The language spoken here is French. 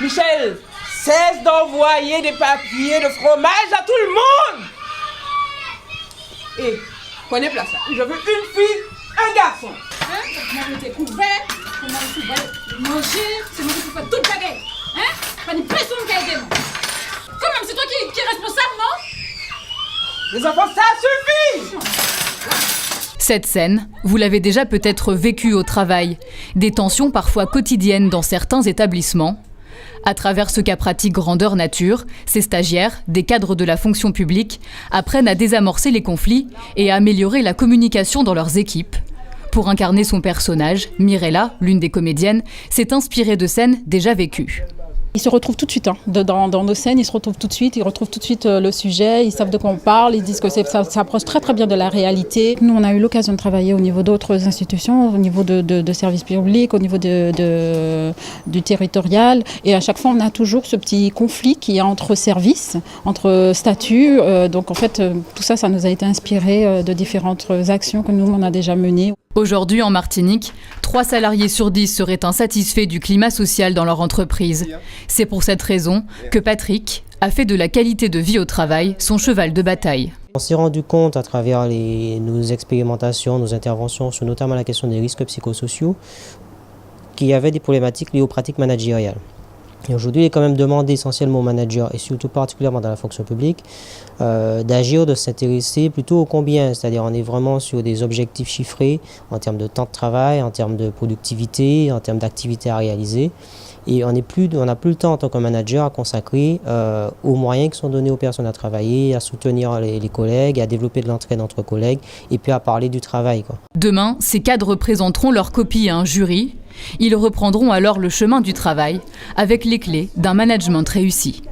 Michel, cesse d'envoyer des papiers de fromage à tout le monde. Et prenez place là. Je veux une fille, un garçon. Comment on était couvert, comment on pouvait manger, c'est moi qui fais toute la gueule. Pas une pression qui a été. Quand même, c'est toi qui es responsable, non? Les enfants, ça suffit. Cette scène, vous l'avez déjà peut-être vécue au travail. Des tensions parfois quotidiennes dans certains établissements. À travers ce cas pratique grandeur nature, ces stagiaires, des cadres de la fonction publique, apprennent à désamorcer les conflits et à améliorer la communication dans leurs équipes. Pour incarner son personnage, Mirella, l'une des comédiennes, s'est inspirée de scènes déjà vécues. Ils se retrouvent tout de suite dans nos scènes, ils se retrouvent tout de suite, ils retrouvent tout de suite le sujet, ils savent de quoi on parle, ils disent que ça approche très très bien de la réalité. Nous, on a eu l'occasion de travailler au niveau d'autres institutions, au niveau de services publics, au niveau du territorial, et à chaque fois, on a toujours ce petit conflit qu'il y a entre services, entre statuts. Donc en fait, tout ça, ça nous a été inspiré de différentes actions que nous, on a déjà menées. Aujourd'hui, en Martinique, 3 salariés sur 10 seraient insatisfaits du climat social dans leur entreprise. C'est pour cette raison que Patrick a fait de la qualité de vie au travail son cheval de bataille. On s'est rendu compte à travers nos expérimentations, nos interventions sur notamment la question des risques psychosociaux qu'il y avait des problématiques liées aux pratiques managériales. Et aujourd'hui, il est quand même demandé essentiellement aux managers, et surtout particulièrement dans la fonction publique, d'agir, de s'intéresser plutôt au combien. C'est-à-dire on est vraiment sur des objectifs chiffrés en termes de temps de travail, en termes de productivité, en termes d'activités à réaliser. Et on n'a plus le temps en tant que manager à consacrer aux moyens qui sont donnés aux personnes à travailler, à soutenir les collègues, à développer de l'entraide entre collègues et puis à parler du travail, quoi. Demain, ces cadres présenteront leur copie à un jury. Ils reprendront alors le chemin du travail avec les clés d'un management réussi.